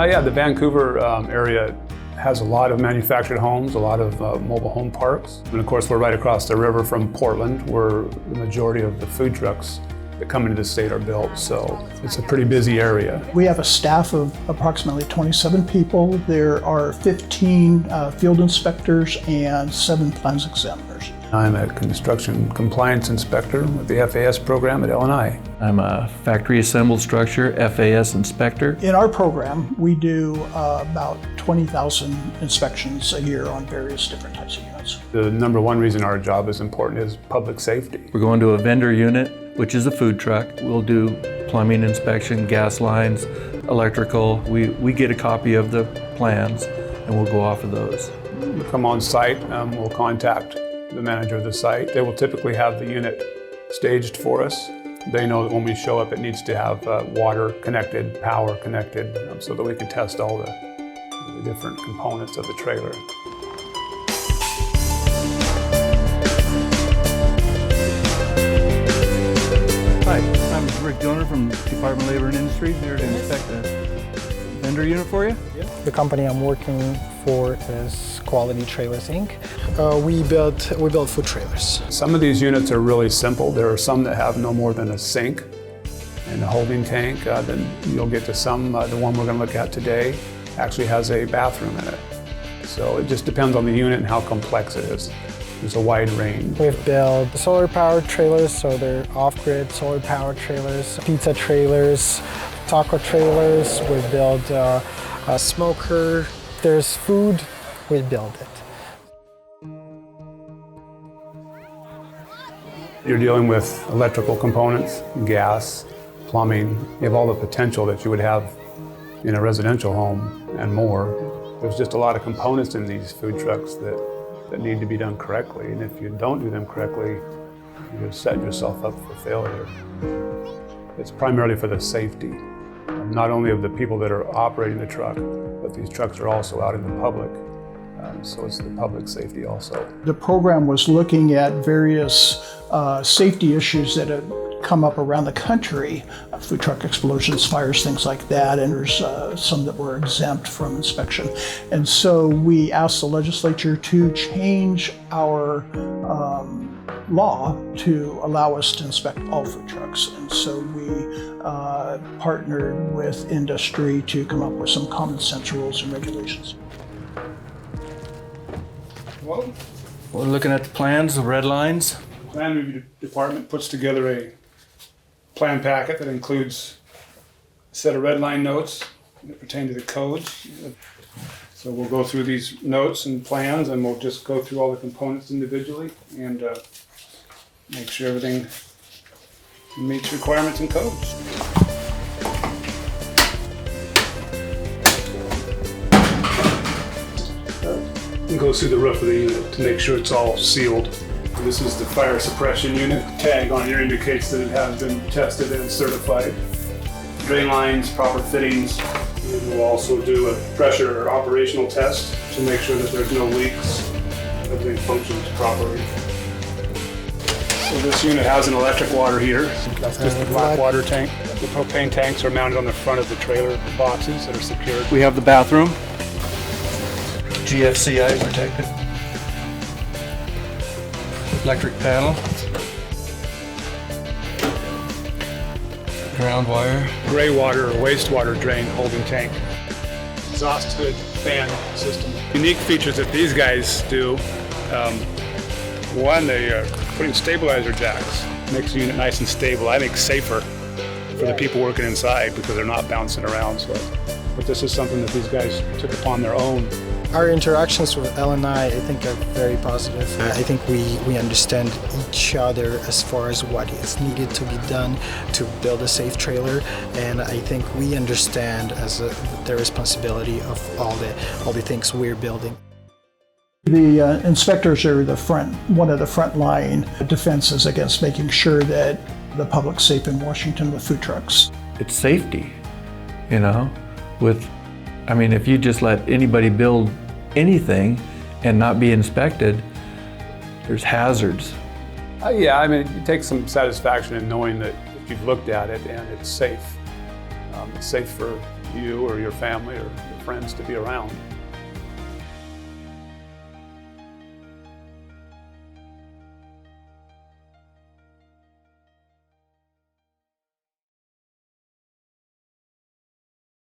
Yeah, the Vancouver area has a lot of manufactured homes, a lot of mobile home parks. And of course, we're right across the river from Portland, where the majority of the food trucks that come into the state are built. So it's a pretty busy area. We have a staff of approximately 27 people. There are 15 field inspectors and 7 plans examiners. I'm a construction compliance inspector with the FAS program at LNI. I'm a factory assembled structure FAS inspector. In our program, we do about 20,000 inspections a year on various different types of units. The number one reason our job is important is public safety. We're going to a vendor unit, which is a food truck. We'll do plumbing inspection, gas lines, electrical. We get a copy of the plans and we'll go off of those. You come on site, we'll contact the manager of the site. They will typically have the unit staged for us. They know that when we show up, it needs to have water connected, power connected, so that we can test all the different components of the trailer. Hi, I'm Rick Donor from Department of Labor and Industry, here to inspect the vendor unit for you. The company I'm working for is Quality Trailers Inc. We build food trailers. Some of these units are really simple. There are some that have no more than a sink and a holding tank. Then you'll get to some, the one we're going to look at today actually has a bathroom in it. So it just depends on the unit and how complex it is. There's a wide range. We've built solar-powered trailers, so they're off-grid solar-powered trailers, pizza trailers, taco trailers. We build a smoker. There's food, we build it. You're dealing with electrical components, gas, plumbing. You have all the potential that you would have in a residential home and more. There's just a lot of components in these food trucks that need to be done correctly. And if you don't do them correctly, you set yourself up for failure. It's primarily for the safety, not only of the people that are operating the truck, but these trucks are also out in the public. So it's the public safety also. The program was looking at various safety issues that had come up around the country, food truck explosions, fires, things like that, and there's some that were exempt from inspection. And so we asked the legislature to change our law to allow us to inspect all food trucks. And so we partnered with industry to come up with some common sense rules and regulations. We're looking at the plans, the red lines. The Plan Review Department puts together a plan packet that includes a set of red line notes that pertain to the codes. So we'll go through these notes and plans, and we'll just go through all the components individually and make sure everything meets requirements and codes. It goes through the roof of the unit to make sure it's all sealed. This is the fire suppression unit. The tag on here indicates that it has been tested and certified. Drain lines, proper fittings. And we'll also do a pressure or operational test to make sure that there's no leaks. Everything functions properly. So this unit has an electric water heater. That's just the black water tank. The propane tanks are mounted on the front of the trailer boxes that are secured. We have the bathroom. GFCI protected. Electric panel. Ground wire. Gray water or wastewater drain holding tank. Exhaust hood fan system. Unique features that these guys do. One, they are putting stabilizer jacks. Makes the unit nice and stable. I think safer for the people working inside because they're not bouncing around. But this is something that these guys took upon their own. Our interactions with LNI, I think, are very positive. I think we understand each other as far as what is needed to be done to build a safe trailer, and I think we understand the responsibility of all the things we're building. The inspectors are one of the frontline defenses against making sure that the public's safe in Washington with food trucks. It's safety, you know, if you just let anybody build anything and not be inspected, there's hazards. Yeah, it takes some satisfaction in knowing that if you've looked at it and it's safe. It's safe for you or your family or your friends to be around.